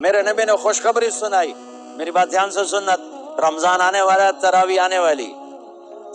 میرے نبی نے خوشخبری سنائی، میری بات دھیان سے سننا، رمضان آنے والا ہے، تراویح آنے والی،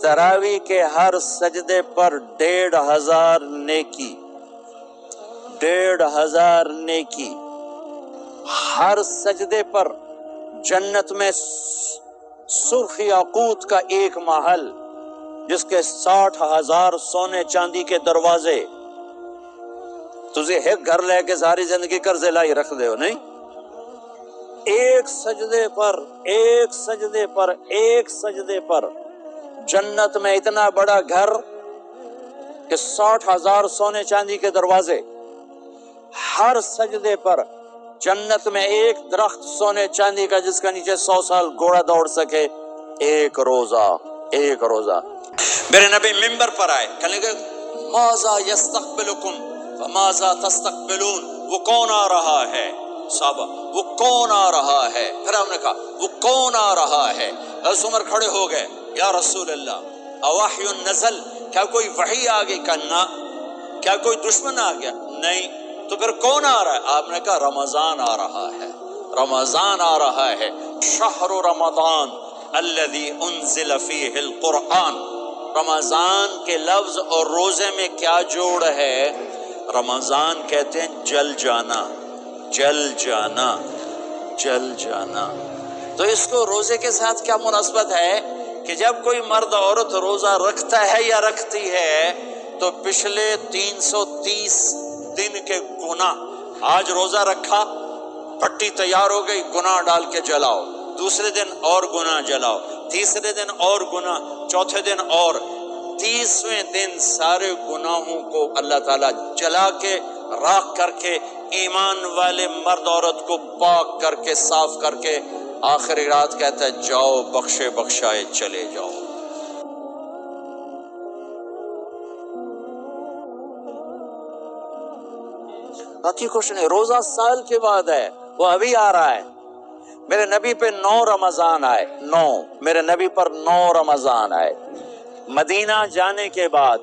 تراویح کے ہر سجدے پر 1500 نیکی، 1500 نیکی ہر سجدے پر۔ جنت میں سرخ یاقوت کا ایک محل جس کے 60,000 سونے چاندی کے دروازے، تجھے ایک گھر لے کے ساری زندگی قرضے لائی رکھ دے ہو نہیں، ایک سجدے پر، ایک سجدے پر، ایک سجدے پر جنت میں اتنا بڑا گھر کہ 60,000 سونے چاندی کے دروازے، ہر سجدے پر جنت میں ایک درخت سونے چاندی کا جس کا نیچے 100 سال گھوڑا دوڑ سکے، ایک روزہ، ایک روزہ۔ میرے نبی ممبر پر آئے، کہنے لگے ماذا یستقبلکم وماذا تستقبلون، وہ کون آ رہا ہے صحابہ، وہ کون آ رہا ہے؟ پھر ہم نے کہا وہ کون آ رہا ہے؟ حضرت عمر کھڑے ہو گئے، یا رسول اللہ اوحی نزل، کیا کوئی وحی آ گئی؟ کہنا کیا کوئی دشمن آ گیا؟ نہیں۔ تو پھر کون آ رہا ہے؟ آپ نے کہا رمضان آ رہا ہے، رمضان آ رہا ہے، شہر رمضان الذی انزل فیہ القرآن۔ رمضان کے لفظ اور روزے میں کیا جوڑ ہے؟ رمضان کہتے ہیں جل جانا، جل جانا، جل جانا۔ تو اس کو روزے کے ساتھ کیا مناسبت ہے کہ جب کوئی مرد عورت روزہ رکھتا ہے یا رکھتی ہے تو پچھلے 330 دن کے گناہ، آج روزہ رکھا، پٹی تیار ہو گئی، گناہ ڈال کے جلاؤ، دوسرے دن اور گناہ جلاؤ، تیسرے دن اور گناہ، چوتھے دن اور، 30ویں دن سارے گناہوں کو اللہ تعالیٰ جلا کے، راکھ کر کے، ایمان والے مرد عورت کو پاک کر کے، صاف کر کے، آخری رات کہتا ہے جاؤ بخشے بخشائے چلے جاؤ۔ باقی کچھ نہیں، روزہ سال کے بعد ہے، وہ ابھی آ رہا ہے۔ میرے نبی پہ 9 رمضان آئے، 9، میرے نبی پر 9 رمضان آئے۔ مدینہ جانے کے بعد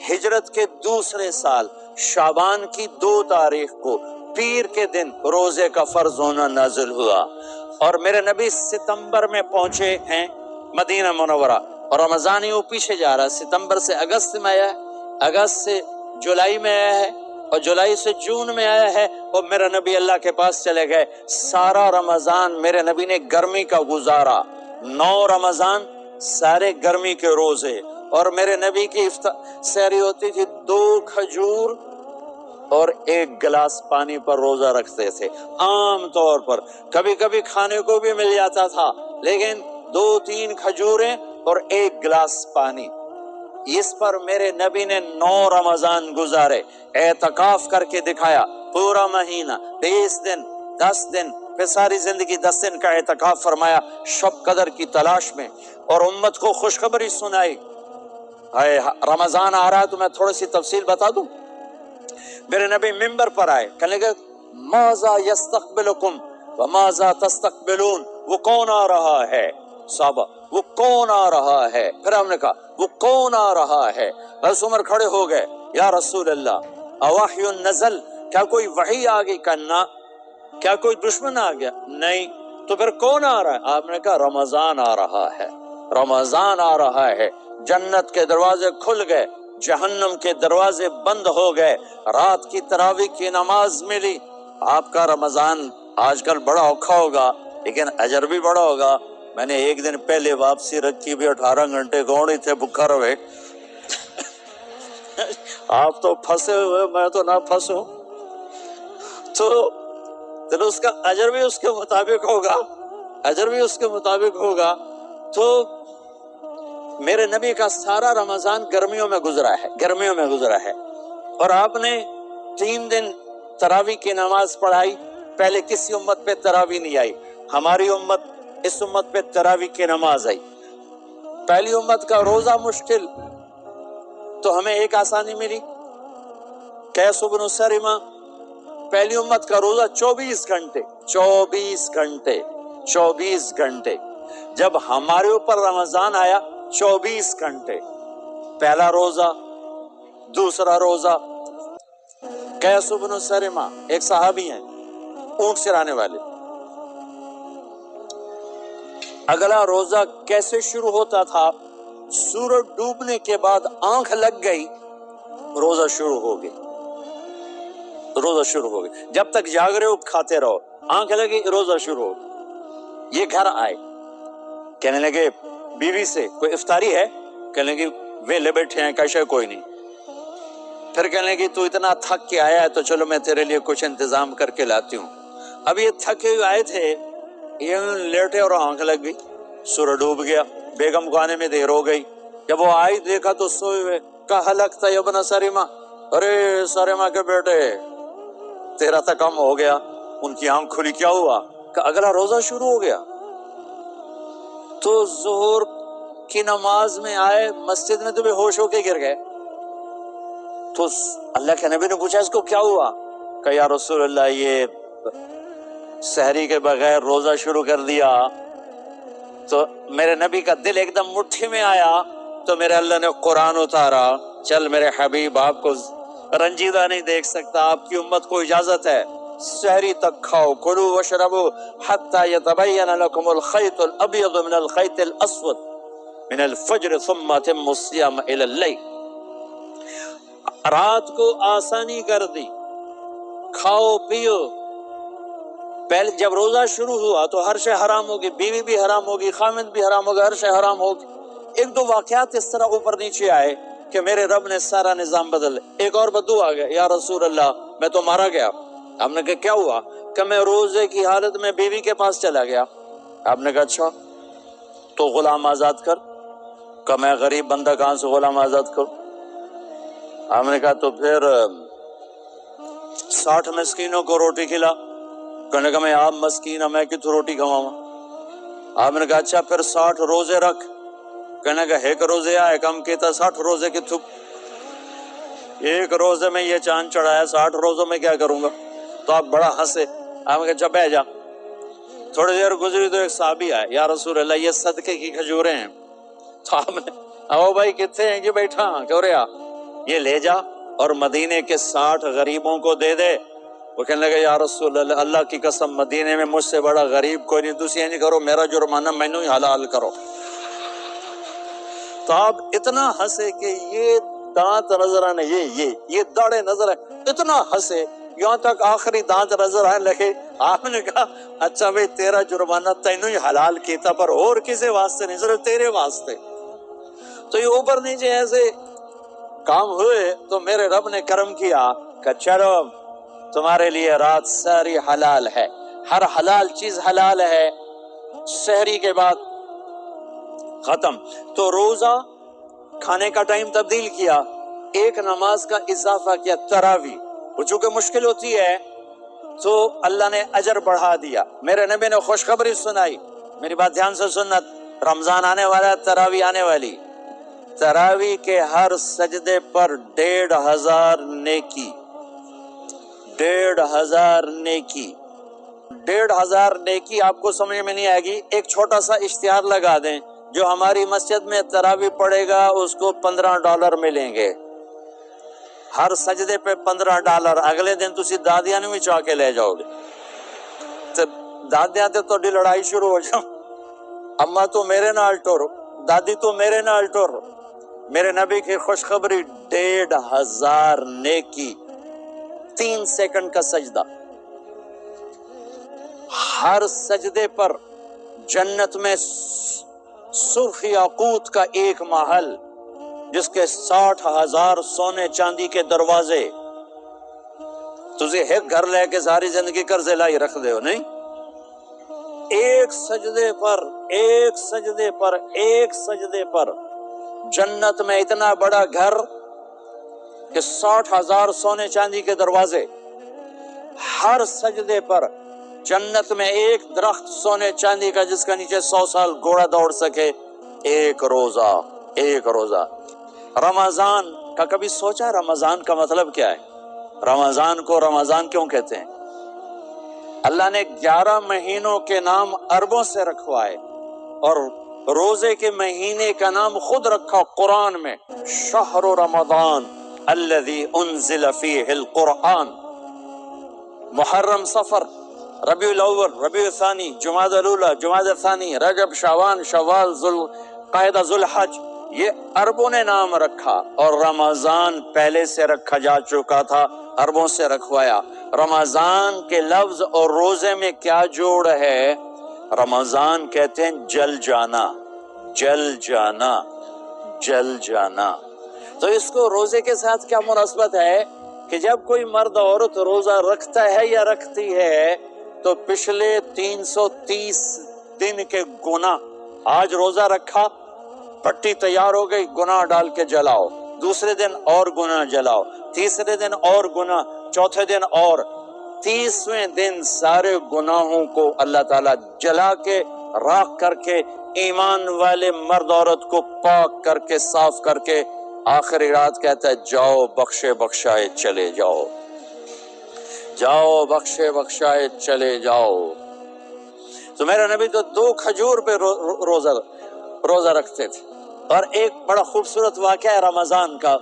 ہجرت کے دوسرے سال شعبان کی 2 تاریخ کو پیر کے دن روزے کا فرض ہونا نازل ہوا، اور میرے نبی ستمبر میں پہنچے ہیں مدینہ منورہ، اور رمضان ہی وہ پیچھے جا رہا ہے، ستمبر سے اگست میں آیا ہے، اگست سے جولائی میں آیا ہے، اور جولائی سے جون میں آیا ہے، اور میرے نبی اللہ کے پاس چلے گئے۔ سارا رمضان میرے نبی نے گرمی کا گزارا، 9 رمضان سارے گرمی کے روزے، اور میرے نبی کی سحری ہوتی تھی 2 کھجور اور 1 گلاس پانی پر روزہ رکھتے تھے عام طور پر، کبھی کبھی کھانے کو بھی مل جاتا تھا، لیکن 2-3 کھجوریں اور 1 گلاس پانی، اس پر میرے نبی نے 9 رمضان گزارے، اعتکاف کر کے دکھایا، پورا مہینہ، 20 دن، 10 دن، پھر ساری زندگی 10 دن کا اعتکاف فرمایا شب قدر کی تلاش میں، اور امت کو خوشخبری سنائی۔ رمضان آ رہا ہے تو میں تھوڑی سی تفصیل بتا دوں۔ میرے نبی ممبر پر آئے، کہنے لگے ماذا یستقبلکم وماذا تستقبلون، وہ کون آ رہا ہے صحابہ، وہ کون آ رہا ہے؟ پھر ہم نے کہا وہ کون آ رہا ہے؟ حضرت عمر کھڑے ہو گئے، یا رسول اللہ اوحی نزل، کیا کوئی وحی آ گئی؟ کہنا کیا کوئی دشمن آ گیا؟ نہیں۔ تو پھر کون آ رہا ہے؟ آپ نے کہا رمضان آ رہا ہے، رمضان آ رہا ہے، جنت کے دروازے کھل گئے، جہنم کے دروازے بند ہو گئے، رات کی تراویح کی نماز ملی۔ آپ کا رمضان آج کل بڑا اوکھا ہوگا لیکن اجر بھی بڑا ہوگا۔ میں نے ایک دن پہلے واپسی رکھی بھی 18 گھنٹے گوڑی تھے بکھا رہے۔ آپ تو پھنسے ہوئے، میں تو نہ پھنسوں، تو اس کا اجر بھی اس کے مطابق ہوگا، اجر بھی اس کے مطابق ہوگا۔ تو میرے نبی کا سارا رمضان گرمیوں میں گزرا ہے، گرمیوں میں گزرا ہے، اور آپ نے 3 دن تراویح کی نماز پڑھائی۔ پہلے کسی امت پہ تراویح نہیں آئی، ہماری امت، اس امت پہ تراویح کی نماز آئی۔ پہلی امت کا روزہ مشکل، تو ہمیں ایک آسانی ملی، قیس بن سرمہ، پہلی امت کا روزہ 24 گھنٹے، 24 گھنٹے، 24 گھنٹے، جب ہمارے اوپر رمضان آیا 24 گھنٹے، پہلا روزہ، دوسرا روزہ۔ قیس بن سرمہ ایک صحابی ہیں، اونٹ چرانے والے، اگلا روزہ کیسے شروع ہوتا تھا؟ سورج ڈوبنے کے بعد آنکھ لگ گئی، روزہ شروع ہو گئی، روزہ شروع ہو گئی، جب تک جاگ رہے ہو کھاتے رہو، آنکھ لگی روزہ شروع ہو گئی۔ یہ گھر آئے، کہنے لگے بیوی سے کوئی افطاری ہے؟ کہنے لگے ویلے بیٹھے ہیں، کیسے کوئی نہیں۔ پھر کہنے لگے تو اتنا تھک کے آیا ہے تو چلو میں تیرے لیے کچھ انتظام کر کے لاتی ہوں۔ اب یہ تھکے ہوئے آئے تھے، یہ لیٹے اور آنکھ لگ گئی، سورج ڈوب گیا، بیگم کو آنے میں دیر ہو گئی۔ جب وہ آئی دیکھا تو سوئے ہوئے، کہا لگتا ہے ابن سریمہ، ارے سریمہ کے بیٹے تیرا تو کم ہو گیا۔ ان کی آنکھ کھلی، کیا ہوا؟ کہ اگلا روزہ شروع ہو گیا۔ تو ظہر کی نماز میں آئے، مسجد میں تو بے ہوش ہو کے گر گئے۔ تو اللہ کے نبی نے پوچھا اس کو کیا ہوا؟ کہ یا رسول اللہ یہ سحری کے بغیر روزہ شروع کر دیا۔ تو میرے نبی کا دل ایک دم مٹھی میں آیا، تو میرے اللہ نے قرآن اتارا، چل میرے حبیب آپ کو رنجیدہ نہیں دیکھ سکتا، آپ کی امت کو اجازت ہے سحری تک کھاؤ، کلوا واشربوا حتی یتبین لکم الخیط الابیض من الخیط الاسود من الفجر ثم اتموا الصیام الی اللیل۔ رات کو آسانی کر دی، کھاؤ پیو۔ پہلے جب روزہ شروع ہوا تو ہر شے حرام ہوگی، بیوی بھی حرام ہوگی، خامد بھی حرام ہوگا، ہر شے حرام ہوگی۔ ایک دو واقعات اس طرح اوپر نیچے آئے کہ میرے رب نے سارا نظام بدل۔ ایک اور بدو آ گیا، یا رسول اللہ میں تو مارا گیا۔ آپ نے کہا کیا ہوا؟ کہ میں روزے کی حالت میں بیوی کے پاس چلا گیا۔ آپ نے کہا اچھا تو غلام آزاد کر۔ کہ میں غریب بندہ کہاں سے غلام آزاد کروں؟ آپ نے کہا تو پھر 60 مسکینوں کو روٹی کھلا۔ کہنے کا میں آپ مسکین ہوں، میں کتوں روٹی کھواؤں؟ آپ نے کہا اچھا پھر 60 روزے رکھ۔ کہنے کا ایک روزے آئے کم کیتا 60 روزے کتوں؟ ایک روزے میں یہ چاند چڑھایا، 60 روزوں میں کیا کروں گا؟ تو آپ بڑا ہنسے۔ آپ نے کہا اچھا بیٹھ جا۔ تھوڑی دیر گزری تو ایک صحابی آئے، یا رسول اللہ یہ صدقے کی کھجوریں ہیں۔ تو آپ نے او بھائی کتنے ہیں؟ یہ بیٹھا کیوں رہا، یہ لے جا اور مدینے کے 60 غریبوں کو دے دے۔ وہ کہنے لگا یا رسول اللہ اللہ کی قسم مدینے میں مجھ سے بڑا غریب کوئی نہیں، تسی یہ نہیں کرو میرا جرمانہ مینوں ہی حلال کرو۔ تو آپ اتنا ہنسے کہ یہ دانت نظر آنے، یہ داڑھیں نظر آئے، اتنا ہنسے یہاں تک آخری دانت نظر آنے لگے۔ آپ نے کہا اچھا بھئی تیرا جرمانہ تینوں ہی حلال کیتا، پر اور کسی واسطے نہیں، صرف تیرے واسطے۔ تو یہ اوپر نیچے ایسے کام ہوئے تو میرے رب نے کرم کیا کہ چلو تمہارے لیے رات ساری حلال ہے، ہر حلال چیز حلال ہے۔ سحری کے بعد ختم۔ تو روزہ کھانے کا ٹائم تبدیل کیا، ایک نماز کا اضافہ کیا، تراویح۔ وہ چونکہ مشکل ہوتی ہے تو اللہ نے اجر بڑھا دیا۔ میرے نبی نے خوشخبری سنائی، میری بات دھیان سے سننا، رمضان آنے والا ہے، تراویح آنے والی۔ تراویح کے ہر سجدے پر 1500 نیکی، 1500 نیکی، 1500 نیکی آپ کو سمجھ میں نہیں آئے گی۔ ایک چھوٹا سا اشتہار لگا دیں، جو ہماری مسجد میں تراویح پڑھے گا اس کو $15 ملیں گے، ہر سجدے پہ $15۔ اگلے دن تسی دادیاں نے بھی چاہ کے لے جاؤ گے، تو دادیاں تے تھوڑی لڑائی شروع ہو جاؤ، اماں تو میرے نال ٹر، دادی تو میرے نال ٹر۔ میرے نبی کی خوشخبری 1500 نیکی، 3 سیکنڈ کا سجدہ، ہر سجدے پر جنت میں سرخ یاقوت کا ایک محل جس کے 60,000 سونے چاندی کے دروازے۔ تجھے ایک گھر لے کے ساری زندگی قرضے لائی رکھ دے ہو نہیں؟ ایک سجدے پر، ایک سجدے پر، ایک سجدے پر جنت میں اتنا بڑا گھر کہ 60,000 سونے چاندی کے دروازے، ہر سجدے پر جنت میں ایک درخت سونے چاندی کا جس کا نیچے 100 سال گھوڑا دوڑ سکے، ایک روزہ، ایک روزہ۔ رمضان کا کبھی سوچا رمضان کا مطلب کیا ہے؟ رمضان کو رمضان کیوں کہتے ہیں؟ اللہ نے 11 مہینوں کے نام عربوں سے رکھوائے اور روزے کے مہینے کا نام خود رکھا قرآن میں، شہر رمضان الذی انزل فیہ القرآن۔ محرم صفر ربیع الاول، ربیع الثانی، جمادی الاولی، جمادی الثانی، رجب، شعبان، شوال، ذوالقعدہ، ذوالحج، یہ عربوں نے نام رکھا، اور رمضان پہلے سے رکھا جا چکا تھا، عربوں سے رکھوایا۔ رمضان کے لفظ اور روزے میں کیا جوڑ ہے؟ رمضان کہتے ہیں جل جانا، جل جانا، جل جانا۔ تو اس کو روزے کے ساتھ کیا مناسبت ہے کہ جب کوئی مرد عورت روزہ رکھتا ہے یا رکھتی ہے تو پچھلے 330 دن کے گناہ، آج روزہ رکھا، پٹی تیار ہو گئی، گناہ ڈال کے جلاؤ، دوسرے دن اور گناہ جلاؤ، تیسرے دن اور گناہ، چوتھے دن اور، 30ویں دن سارے گناہوں کو اللہ تعالیٰ جلا کے راکھ کر کے ایمان والے مرد عورت کو پاک کر کے صاف کر کے آخری رات کہتا ہے جاؤ بخشے بخشائے چلے جاؤ، جاؤ بخشے بخشائے چلے جاؤ۔ تو میرا نبی تو 2 کھجور پہ روزہ رکھتے تھے۔ اور ایک بڑا خوبصورت واقعہ ہے رمضان کا،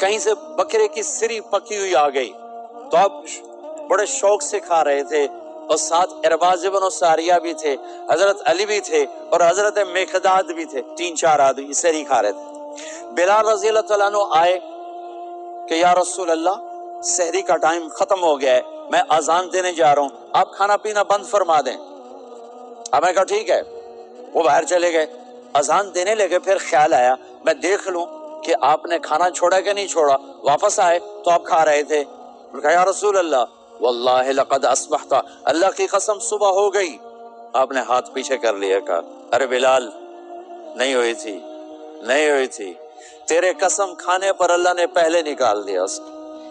کہیں سے بکرے کی سری پکی ہوئی آ گئی تو آپ بڑے شوق سے کھا رہے تھے، اور ساتھ ارباز بن ساریہ بھی تھے، حضرت علی بھی تھے، اور حضرت مقداد بھی تھے، 3-4 آدمی سری کھا رہے تھے۔ بلال رضی اللہ تعالیٰ عنہ آئے کہ یا رسول اللہ سحری کا ٹائم ختم ہو گیا ہے، میں اذان دینے جا رہا ہوں، آپ کھانا پینا بند فرما دیں۔ اب میں کہا ٹھیک ہے، وہ باہر چلے گئے، اذان دینے لگے، پھر خیال آیا میں دیکھ لوں کہ آپ نے کھانا چھوڑا کہ نہیں چھوڑا، واپس آئے تو آپ کھا رہے تھے۔ میں کہا یا رسول اللہ واللہ لقد اصبحت، اللہ کی قسم صبح ہو گئی۔ آپ نے ہاتھ پیچھے کر لیا، کہا ارے بلال نہیں ہوئی تھی، نہیں ہوئی تھی، تیرے قسم کھانے پر اللہ نے پہلے نکال دیا اس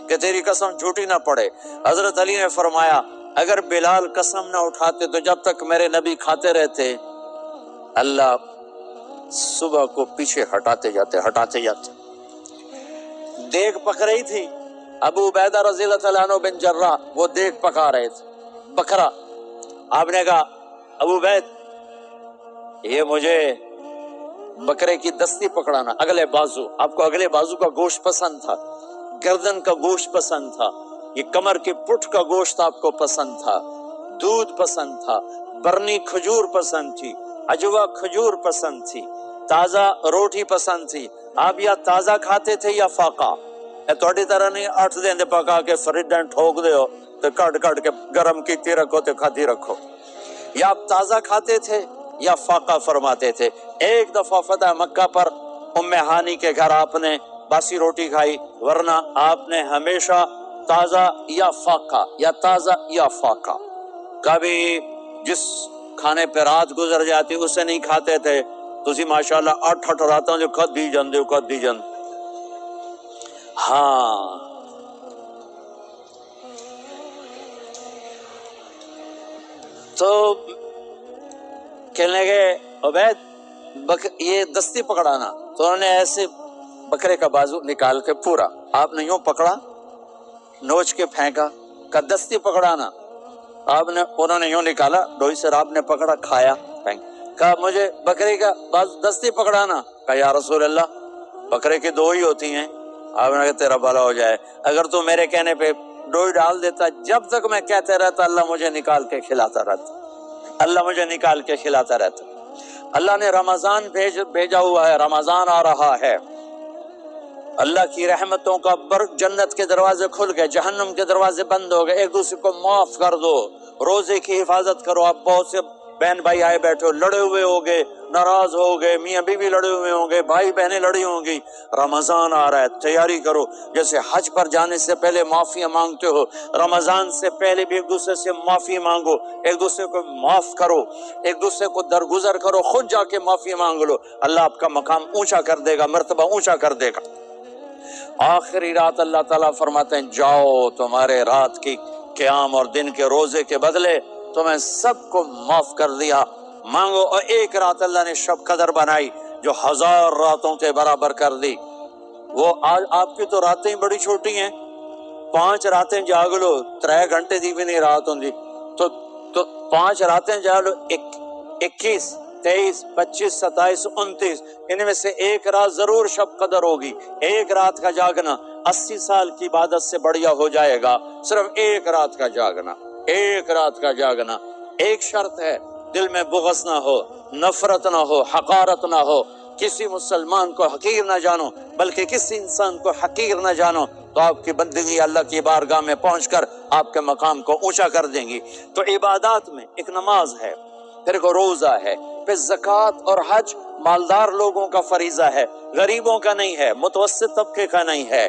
کہ تیری قسم جھوٹی نہ پڑے۔ حضرت علی نے فرمایا اگر بلال قسم نہ اٹھاتے تو جب تک میرے نبی کھاتے رہتے اللہ صبح کو پیچھے ہٹاتے جاتے۔ دیگ پک رہی تھی، ابو عبیدہ رضی اللہ تعالیٰ عنہ بن جراح وہ دیگ پکا رہے تھے، بکرا۔ آپ نے کہا ابو عبید یہ مجھے بکرے کی دستی پکڑانا، اگلے بازو، آپ کو اگلے بازو کا گوشت پسند تھا، گردن کا گوشت پسند تھا، یہ کمر کی پٹھ کا گوشت آپ کو پسند تھا، دودھ پسند تھا، برنی کھجور پسند تھی، عجوا کھجور پسند تھی، تازہ روٹی پسند تھی۔ آپ یا تازہ کھاتے تھے یا فاقہ، تھوڑی طرح نہیں 8 دن پکا کے فریڈ ٹھوک دے ہو تو کٹ کے گرم کیتی رکھو تو کھاتی رکھو، یا آپ تازہ کھاتے تھے یا فاقہ فرماتے تھے۔ ایک دفعہ فتح مکہ پر ام ہانی کے گھر آپ نے باسی روٹی کھائی، ورنہ آپ نے ہمیشہ تازہ یا فاقہ یا تازہ یا فاقہ، کبھی جس کھانے پہ رات گزر جاتی اسے نہیں کھاتے تھے۔ تسی ماشاءاللہ 8 راتاں جو کھدی جاندے ہو کھدی جاندے۔ ہاں تو کہنے لگے عبید یہ دستی پکڑانا، تو انہوں نے ایسے بکرے کا بازو نکال کے پورا آپ نے یوں پکڑا، نوچ کے پھینکا، کہ دستی پکڑانا، آپ نے انہوں نے یوں نکالا ڈوئی سے، آپ نے پکڑا کھایا، کہا مجھے بکرے کا بازو دستی پکڑانا، کہا یا رسول اللہ بکرے کی 2 ہی ہوتی ہیں۔ آپ نے کہا تیرا بھلا ہو جائے، اگر تو میرے کہنے پہ ڈوئی ڈال دیتا، جب تک میں کہتے رہتا اللہ مجھے نکال کے کھلاتا رہتا، اللہ مجھے نکال کے کھلاتا رہتا۔ اللہ نے رمضان بھیجا ہوا ہے، رمضان آ رہا ہے، اللہ کی رحمتوں کا جنت کے دروازے کھل گئے، جہنم کے دروازے بند ہو گئے، ایک دوسرے کو معاف کر دو، روزے کی حفاظت کرو۔ آپ بہت سے بہن بھائی آئے بیٹھے ہو، لڑے ہوئے ہوگے، ناراض ہو گئے، میاں بیوی لڑے ہوئے ہوں گے، بھائی بہنیں لڑی ہوں گی، رمضان آ رہا ہے، تیاری کرو۔ جیسے حج پر جانے سے پہلے معافی مانگتے ہو، رمضان سے پہلے بھی ایک دوسرے سے معافی مانگو، ایک دوسرے کو معاف کرو، ایک دوسرے کو درگزر کرو، خود جا کے معافی مانگ لو، اللہ آپ کا مقام اونچا کر دے گا، مرتبہ اونچا کر دے گا۔ آخری رات اللہ تعالیٰ فرماتے ہیں جاؤ، تمہارے رات کی قیام اور دن کے روزے کے بدلے تمہیں سب کو معاف کر دیا، مانگو۔ اور ایک رات اللہ نے شب قدر بنائی جو 1000 راتوں کے برابر کر دی۔ وہ آج آپ کی تو راتیں بڑی چھوٹی ہیں، 5 راتیں جاگ لو، 3 گھنٹے دی بھی نہیں رات ہوں تو 5 راتیں جاگ لو، 21 23 25 27 29، ان میں سے ایک رات ضرور شب قدر ہوگی۔ ایک رات کا جاگنا 80 سال کی عبادت سے بڑھیا ہو جائے گا، صرف ایک رات کا جاگنا۔ ایک رات کا جاگنا. ایک شرط ہے، دل میں بغض نہ ہو، نفرت نہ ہو، حقارت نہ ہو، کسی مسلمان کو حقیر نہ جانو، بلکہ کسی انسان کو حقیر نہ جانو، تو آپ کی بندگی اللہ کی بارگاہ میں پہنچ کر آپ کے مقام کو اونچا کر دیں گی. تو عبادات میں ایک نماز ہے، پھر ایک روزہ ہے، پھر زکوٰۃ اور حج مالدار لوگوں کا فریضہ ہے، غریبوں کا نہیں ہے، متوسط طبقے کا نہیں ہے.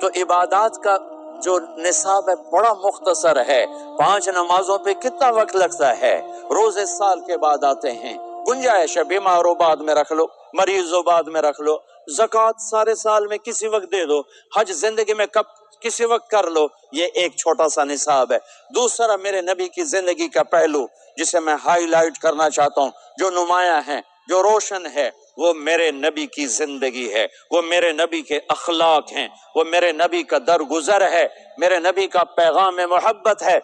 تو عبادات کا جو نصاب ہے بڑا مختصر ہے. 5 نمازوں پہ کتنا وقت لگتا ہے؟ روزے سال کے بعد آتے ہیں، گنجائش ہے، بیماروں بعد میں رکھ لو، مریضوں بعد میں رکھ لو، زکوٰۃ سارے سال میں کسی وقت دے دو، حج زندگی میں کب کسی وقت کر لو. یہ ایک چھوٹا سا نصاب ہے. دوسرا میرے نبی کی زندگی کا پہلو جسے میں ہائی لائٹ کرنا چاہتا ہوں، جو نمایاں ہے، جو روشن ہے، وہ میرے نبی کی زندگی ہے، وہ میرے نبی کے اخلاق ہیں، وہ میرے نبی کا درگزر ہے، میرے نبی کا پیغام محبت ہے.